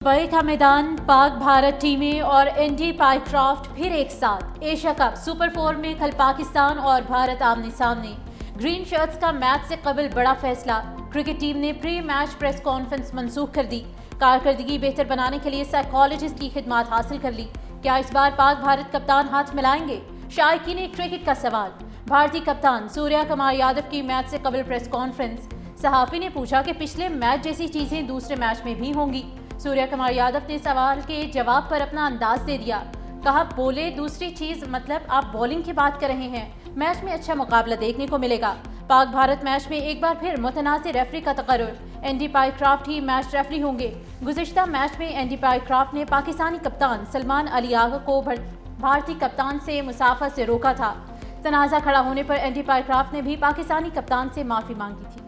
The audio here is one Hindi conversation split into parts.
दुबई का मैदान, पाक भारत टीमें और एंडी पाइक्राफ्ट फिर एक साथ। एशिया कप सुपर 4 में कल पाकिस्तान और भारत आमने सामने। ग्रीन शर्ट्स का मैच से कबल बड़ा फैसला। क्रिकेट टीम ने प्री मैच प्रेस कॉन्फ्रेंस मंसूख कर दी। कारकर्दगी बेहतर बनाने के लिए साइकोलॉजिस्ट की खिदमत हासिल कर ली। क्या इस बार पाक भारत कप्तान हाथ मिलाएंगे? शायकीन क्रिकेट का सवाल। भारतीय कप्तान सूर्या कुमार यादव की मैच से कबल प्रेस कॉन्फ्रेंस। सहाफी ने पूछा कि पिछले मैच जैसी चीजें दूसरे मैच में भी होंगी। सूर्या कुमार यादव ने सवाल के जवाब पर अपना अंदाज दे दिया। कहा, बोले दूसरी चीज मतलब आप बॉलिंग की बात कर रहे हैं। मैच में अच्छा मुकाबला देखने को मिलेगा। पाक भारत मैच में एक बार फिर मुतनाज़िर रेफरी का तकर्रुर। एंडी पाइक्राफ्ट ही मैच रेफरी होंगे। गुज़िश्ता मैच में एंडी पाइक्राफ्ट ने पाकिस्तानी कप्तान सलमान अली आगा को भारतीय कप्तान से मुसाफा से रोका था। तनाज़ा खड़ा होने पर एंडी पाइक्राफ्ट ने भी पाकिस्तानी कप्तान से माफी मांगी थी।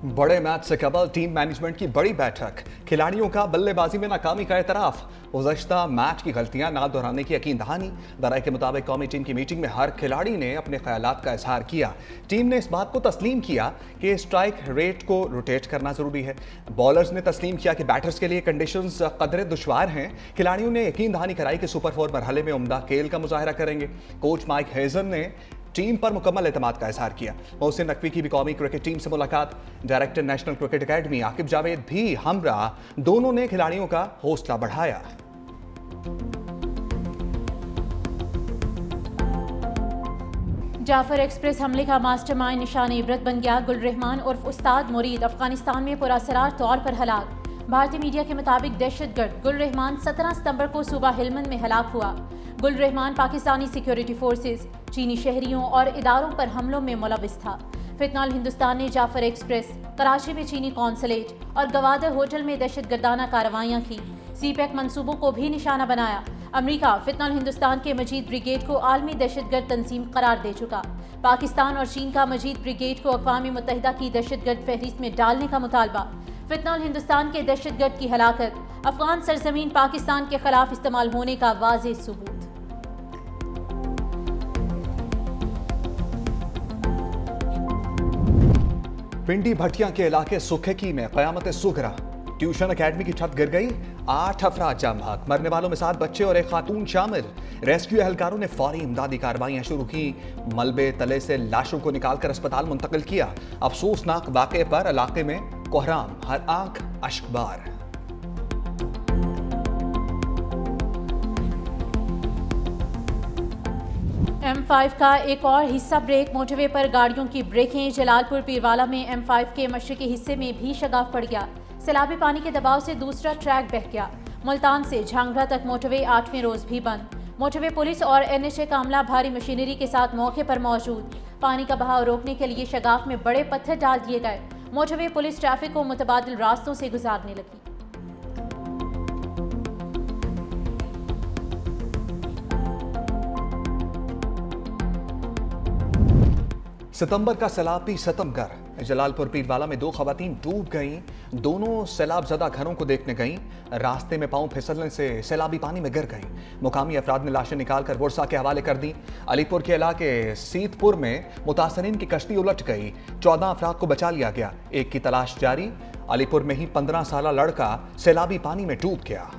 बड़े मैच से कबल टीम मैनेजमेंट की बड़ी बैठक। खिलाड़ियों का बल्लेबाजी में नाकामी का एतराफ। गुज़श्ता मैच की गलतियां ना दोहराने की यकीन दहानी। दराए के मुताबिक कौमी टीम की मीटिंग में हर खिलाड़ी ने अपने ख्यालात का इजहार किया। टीम ने इस बात को तस्लीम किया कि स्ट्राइक रेट को रोटेट करना जरूरी है। बॉलर्स ने तस्लीम किया कि बैटर्स के लिए कंडीशंस कदरे दुश्वार हैं। खिलाड़ियों ने यकीन दहानी कराई कि सुपर 4 मरहले में उम्दा खेल का मुजाहरा करेंगे। कोच माइक हेजन ने टीम पर मुकम्मल एतमाद का इजहार किया। मोहसिन नकवी की भी कौमी क्रिकेट टीम से मुलाकात। Director national cricket academy Aqib Javed भी हमरा। दोनों ने खिलाड़ियों का हौसला बढ़ाया। जाफर एक्सप्रेस हमले का मास्टरमाइंड निशान इबरत बन गया। गुल रहमान उर्फ उस्ताद मुरीद अफगानिस्तान में पुरअसरार तौर पर हलाक। भारतीय मीडिया के मुताबिक दहशतगर्द गुल रहमान 17 सितंबर को सुबह हिलमन में हलाक हुआ। गुल रहमान पाकिस्तानी सिक्योरिटी फोर्सेस, चीनी शहरियों और इदारों पर हमलों में मुलविस था। फितनाल हिंदुस्तान ने जाफर एक्सप्रेस, कराची में चीनी कौंसलेट और गवादर होटल में दहशतगर्दाना कार्रवाइयां की। सीपैक मंसूबों को भी निशाना बनाया। अमेरिका फितनाल हिंदुस्तान के मजीद ब्रिगेड को आलमी दहशतगर्द तंजीम करार दे चुका। पाकिस्तान और चीन का मजीद ब्रिगेड को अक़वाम मुत्तहिदा की दहशतगर्द फहरिस्त में डालने का मुतालबा। फितनाल हिंदुस्तान के दहशतगर्द की हलाकत अफगान सरजमीन पाकिस्तान के खिलाफ इस्तेमाल होने का वाज़ेह सबूत। पिंडी भटिया के इलाके सुखेकी में क़यामत सुगरा। ट्यूशन अकेडमी की छत गिर गई। 8 अफराद जाम भाग। मरने वालों में 7 बच्चे और एक खातून शामिल। रेस्क्यू एहलकारों ने फौरी इमदादी कार्रवाइयां शुरू की। मलबे तले से लाशों को निकालकर अस्पताल मुंतकिल किया। अफसोसनाक वाक़े पर इलाके में कोहराम, हर आंख अश्कबार। M5 का एक और हिस्सा ब्रेक। मोटरवे पर गाड़ियों की ब्रेकें। जलालपुर पीरवाला में M5 के मशरकी हिस्से में भी शगाफ पड़ गया। सैलाबी पानी के दबाव से दूसरा ट्रैक बह गया। मुल्तान से झांगड़ा तक मोटरवे 8वें रोज भी बंद। मोटरवे पुलिस और NHA का अमला भारी मशीनरी के साथ मौके पर मौजूद। पानी का बहाव रोकने के लिए शगाफ में बड़े पत्थर डाल दिए गए। मोटरवे पुलिस ट्रैफिक को मुतबादिल रास्तों से गुजारने लगी। सितंबर का सैलाबी सितमगर। जलालपुर पीरवाला में 2 खवातीन डूब गईं। दोनों सैलाब ज़दा घरों को देखने गईं। रास्ते में पांव फिसलने से सैलाबी पानी में गिर गईं। मुकामी अफराद ने लाशें निकालकर वर्षा के हवाले कर दी। अलीपुर के इलाके सीतपुर में मुतासरीन की कश्ती उलट गई। 14 अफराद को बचा लिया गया। एक की तलाश जारी। अलीपुर में ही 15 साला लड़का सैलाबी पानी में डूब गया।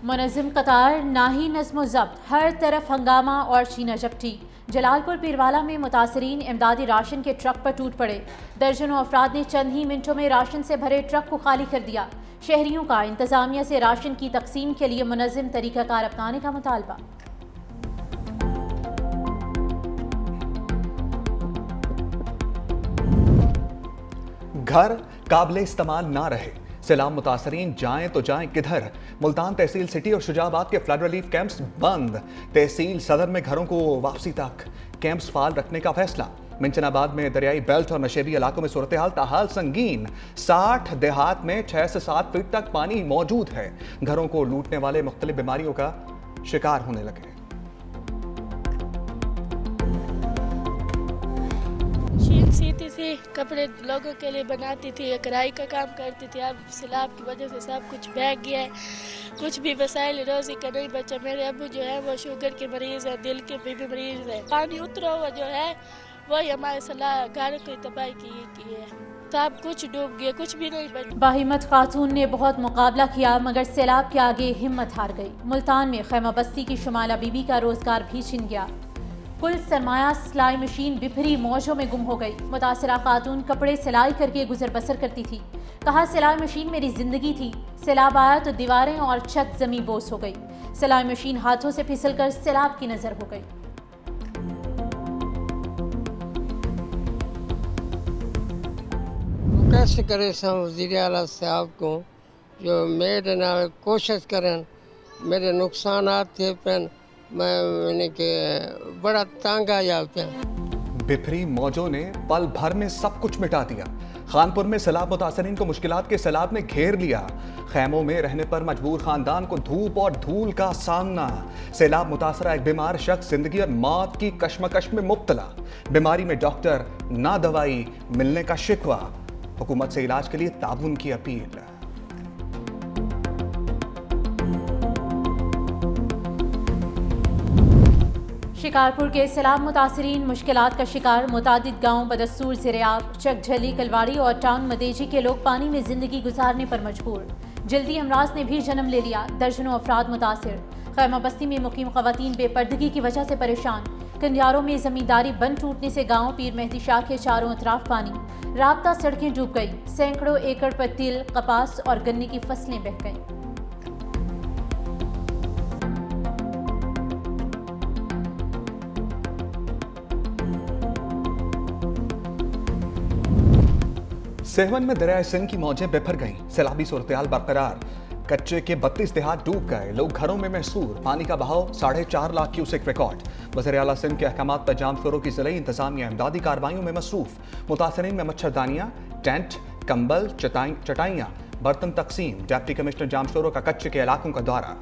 मुनज़्ज़म कतार, ना ही नज़्म ज़ब्त, हर तरफ हंगामा और शीना झपटी। जलालपुर पीरवाला में मुतासरीन इमदादी राशन के ट्रक पर टूट पड़े। दर्जनों अफराद ने चंद ही मिनटों में राशन से भरे ट्रक को खाली कर दिया। शहरियों का इंतजामिया से राशन की तकसीम के लिए मुनज़्ज़म तरीक़ाकार अपनाने का मुतालबा। घर काबिले इस्तेमाल ना रहे। सैलाब मुतासरीन जाएं तो जाएं किधर। मुल्तान तहसील सिटी और शुजाबाद के फ्लड रिलीफ कैंप्स बंद। तहसील सदर में घरों को वापसी तक कैंप्स फाल रखने का फैसला। मिंचनाबाद में दरियाई बेल्ट और नशेबी इलाकों में सूरत हाल ताहाल संगीन। 60 देहात में 6 से 7 फीट तक पानी मौजूद है। घरों को लूटने वाले मुख्तलिफ बीमारियों का शिकार होने लगे। मशीन सीती थी, कपड़े लोगों के लिए बनाती थी, कढ़ाई का काम करती थी। अब सैलाब की वजह से सब कुछ बह गया है, कुछ भी वसाइल रोजी का नहीं बचा। मेरे अब्बू जो है वो शुगर के मरीज है, दिल के भी मरीज है। पानी उतरा हुआ जो है वही हमारे सलाह घर की तबाही की है। सब कुछ डूब गया, कुछ भी नहीं बचा। बाहिम्मत खातून ने बहुत मुकाबला किया मगर सैलाब के आगे हिम्मत हार गई। मुल्तान में खैमा बस्ती की शुमाला बीबी का रोजगार भी छिन गया। कुल सरमाया सिलाई मशीन बिफरी मौजों में गुम हो गई। मुतासरा खातून कपड़े सिलाई करके गुजर बसर करती थी। कहा सिलाई मशीन मेरी जिंदगी थी, सैलाब आया तो दीवारें और छत जमी बोस हो गई। सिलाई मशीन हाथों से फिसलकर सैलाब की नजर हो गई। कैसे करे वज़ीर आला साहब को जो मेरे नाल कोशिश करें। मेरे नुकसानात थे पेन, मैंने के बड़ा तंग आया पे। बिफरी मौजों ने पल भर में सब कुछ मिटा दिया। खानपुर में सैलाब मुतासरीन को मुश्किलात के सैलाब ने घेर लिया। खैमों में रहने पर मजबूर खानदान को धूप और धूल का सामना। सैलाब मुतासरा एक बीमार शख्स जिंदगी और मौत की कश्मकश में मुब्तला। बीमारी में डॉक्टर ना दवाई मिलने का शिकवा। हुकूमत से इलाज के लिए ताउन की अपील। शिकारपुर के सैलाब मुतासरीन मुश्किलात का शिकार। मुतादिद गाँव बदस्तूर ज़ेरे-आब, चकझली, कलवाड़ी और टाउन मदेजी के लोग पानी में जिंदगी गुजारने पर मजबूर। जल्दी अमराज ने भी जन्म ले लिया, दर्जनों अफराद मुतासिर। खैमा बस्ती में मुकीम खवातीन बेपर्दगी की वजह से परेशान। कंडियारों में जमींदारी बंद टूटने से गांव पीर मेहदी शाह के चारों अतराफ पानी। राब्ता सड़कें डूब गई। सैकड़ों एकड़ पर तिल, कपास और गन्ने की फसलें बह गईं। सेहवन में दरियाए सिंध की मौजें बेफर गईं। सैलाबी सूरत-ए-हाल बरकरार। कच्चे के 32 देहात डूब गए। लोग घरों में महसूर। पानी का बहाव 4.5 लाख क्यूसेक रिकॉर्ड। वज़ीर आला सिंध के अहकामात पर जाम शोरों की ज़िले इंतजामिया इमदादी कार्रवाइयों में मसरूफ। मुतासरीन में मच्छरदानियाँ, टेंट, कंबल, चटाइयाँ, बर्तन तकसीम। डिप्टी कमिश्नर जाम शोरों का कच्चे के इलाकों का दौरा।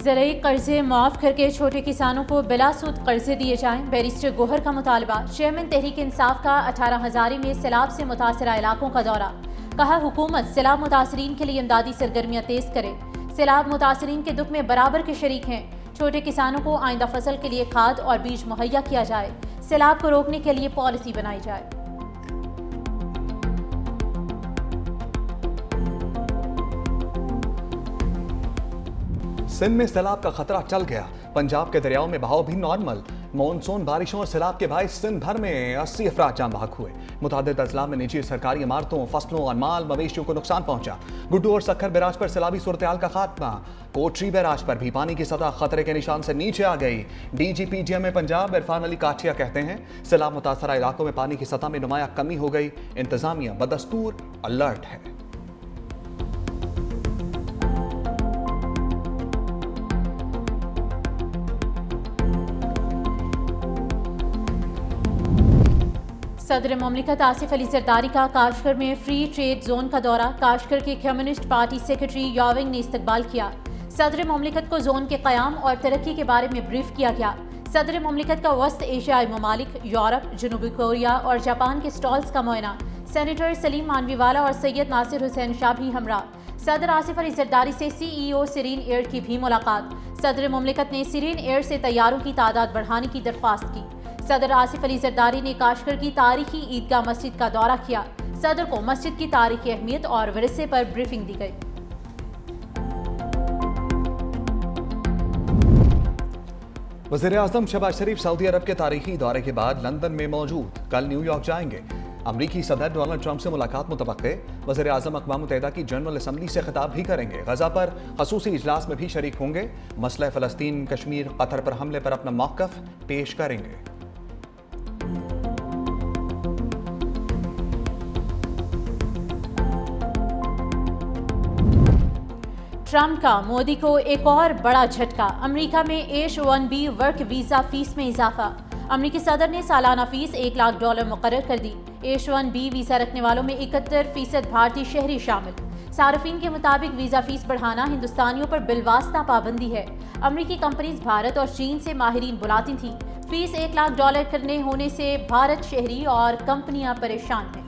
ज़रूरी कर्जे माफ़ करके छोटे किसानों को बिलासूद कर्जे दिए जाएं। बैरिस्टर गोहर का मुतालबा। चेयरमैन तहरीक इंसाफ का 18 हज़ारी में सैलाब से मुतासरा इलाकों का दौरा। कहा हुकूमत सैलाब मुतासरीन के लिए इमदादी सरगर्मियाँ तेज करे। सैलाब मुतासरीन के दुख में बराबर के शरीक हैं। छोटे किसानों को आइंदा फसल के लिए खाद और बीज मुहैया किया जाए। सैलाब को रोकने के लिए पॉलिसी बनाई जाए। सिंध में सैलाब का खतरा टल गया। पंजाब के दरियाओं में बहाव भी नॉर्मल। मानसून बारिशों और सैलाब के बायस सिंध भर में 80 अफराद जान बहक हुए। मुतादिद अजला में निजी सरकारी इमारतों, फसलों और माल मवेशियों को नुकसान पहुंचा। गुड्डू और सक्खर बैराज पर सैलाबी सूरत-ए-हाल का खात्मा। कोटरी बैराज पर भी पानी की सतह खतरे के निशान से नीचे आ गई। DGPGM पंजाब इरफान अली काठिया कहते हैं सैलाब मुतासरा इलाकों में पानी की सतह में नुमाया कमी हो गई। इंतजामिया बदस्तूर अलर्ट है। सदर ममलिकत आसिफ अली जरदारी का काशगर में फ्री ट्रेड जोन का दौरा। काशगर के कम्युनिस्ट पार्टी सेक्रेटरी याविंग ने इस्तकबाल किया। सदर ममलिकत को जोन के क़याम और तरक्की के बारे में ब्रीफ किया गया। सदर ममलिकत का वस्त एशियाई ममालिक, यूरोप, जनूबी कोरिया और जापान के स्टॉल्स का मुआयना। सेनेटर सलीम मानवीवाला और सैयद नासिर हुसैन शाह भी हमरा। सदर आसिफ अली जरदारी से CEO सिरीन एयर की भी मुलाकात। सदर ममलिकत ने सिरीन एयर से तैयारों की तादाद बढ़ाने की दरख्वास्त की। सदर आसिफ अली जरदारी ने काशगर की तारीखी ईदगाह मस्जिद का दौरा किया। सदर को मस्जिद की तारीखी अहमियत और विरसे पर ब्रीफिंग दी गई। वज़ीर-ए-आज़म शहबाज शरीफ सऊदी अरब के तारीखी दौरे के बाद लंदन में मौजूद। कल न्यूयॉर्क जाएंगे। अमरीकी सदर डोनाल्ड ट्रंप से मुलाकात मुतवक्के। वज़ीर-ए-आज़म अक़वाम मुत्तहिदा की जनरल असम्बली से खिताब भी करेंगे। गजा पर ख़ुसूसी इजलास में भी शरीक होंगे। मसला फ़लस्तीन, कश्मीर, कतर पर हमले पर अपना मौक़िफ़ पेश करेंगे। ट्रंप का मोदी को एक और बड़ा झटका। अमेरिका में H-1B वर्क वीज़ा फीस में इजाफा। अमेरिकी सदर ने सालाना फीस $1 लाख मुकर्रर कर दी। H1B वीज़ा रखने वालों में 71% भारतीय शहरी शामिल। सार्फिन के मुताबिक वीज़ा फीस बढ़ाना हिंदुस्तानियों पर बिलवास्ता पाबंदी है। अमरीकी कंपनीज भारत और चीन से माहिरीन बुलाती थीं। फीस $1 लाख करने होने से भारत शहरी और कंपनियां परेशान हैं।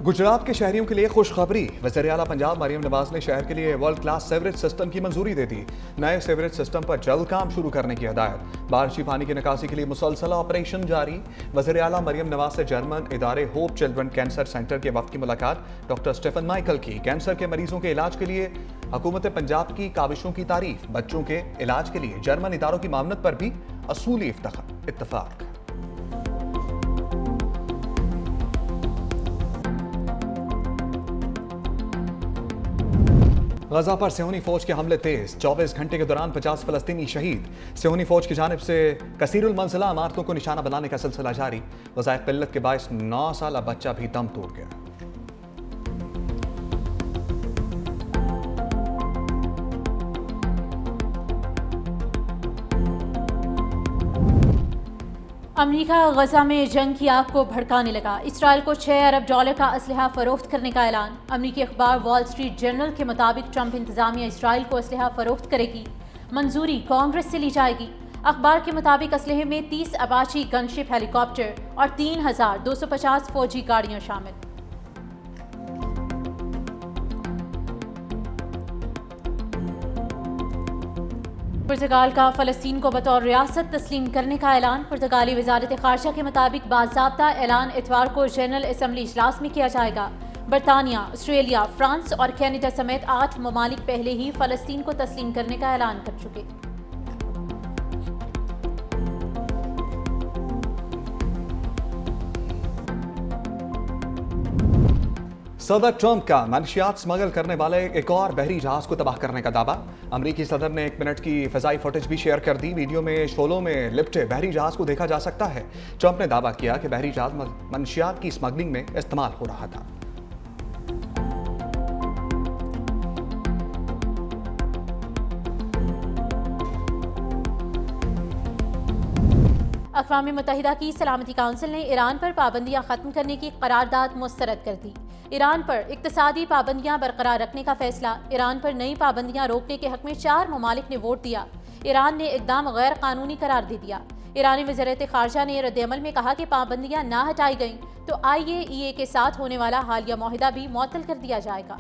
गुजरात के शहरियों के लिए खुशखबरी। वज़ीर आला पंजाब मरियम नवाज ने शहर के लिए वर्ल्ड क्लास सीवरेज सिस्टम की मंजूरी दे दी। नए सीवरेज सिस्टम पर जल्द काम शुरू करने की हिदायत। बारिशी पानी की निकासी के लिए मुसलसल ऑपरेशन जारी। वज़ीर आला मरियम नवाज से जर्मन इदारे होप चिल्ड्रन कैंसर सेंटर के वक्त की मुलाकात। डॉक्टर स्टीफन माइकल की कैंसर के मरीजों के इलाज के लिए हुकूमत पंजाब की काविशों की तारीफ। बच्चों के इलाज के लिए जर्मन इदारों की मामनत पर भी असूली इत्तफाक। गजा पर सियोनी फौज के हमले तेज। 24 घंटे के दौरान 50 फलस्तीनी शहीद। सियोनी फौज की जानिब से कसीरुल मंजिला इमारतों को निशाना बनाने का सिलसिला जारी। वज़ाए किल्लत के बायस 9 साला बच्चा भी दम तोड़ गया। अमेरिका गजा में जंग की आग को भड़काने लगा। इसराइल को $6 अरब का असलहा फरोख्त करने का ऐलान। अमेरिकी अखबार वॉल स्ट्रीट जर्नल के मुताबिक ट्रंप इंतजामिया इसराइल को असलहा फरोख्त करेगी। मंजूरी कांग्रेस से ली जाएगी। अखबार के मुताबिक असलहे में 30 अपाची गनशिप हेलीकॉप्टर और 3250 फौजी गाड़ियां शामिल। पुर्तगाल का फ़लस्तीन को बतौर रियासत तस्लीम करने का ऐलान। पुर्तगाली वज़ारत ख़ारजा के मुताबिक बाज़ाब्ता ऐलान इतवार को जनरल असम्बली इजलास में किया जाएगा। बरतानिया, ऑस्ट्रेलिया, फ्रांस और कनाडा समेत 8 ममालिक पहले ही फ़लस्तीन को तस्लीम करने का ऐलान कर चुके। सदर ट्रंप का मनशियात स्मगल करने वाले एक और बहरी जहाज को तबाह करने का दावा। अमरीकी सदर ने 1 मिनट की फ़िज़ाई फुटेज भी शेयर कर दी। वीडियो में शोलों में लिपटे बहरी जहाज को देखा जा सकता है। ट्रंप ने दावा किया कि बहरी जहाज मनशियात की स्मगलिंग में इस्तेमाल हो रहा था। अक़वाम मुत्तहिदा की सलामती काउंसिल ने ईरान पर पाबंदियां खत्म करने की करारदाद मुस्तरद कर दी। ईरान पर इक़्तिसादी पाबंदियां बरकरार रखने का फैसला। ईरान पर नई पाबंदियां रोकने के हक में 4 ममालिक ने वोट दिया। ईरान ने इक़दाम गैर कानूनी करार दे दिया। ईरानी वज़ारत ख़ारजा ने रद्द-ए-अमल में कहा कि पाबंदियां ना हटाई गईं तो IAEA के साथ होने वाला हालिया मुआहिदा भी मुअत्तल कर दिया जाएगा।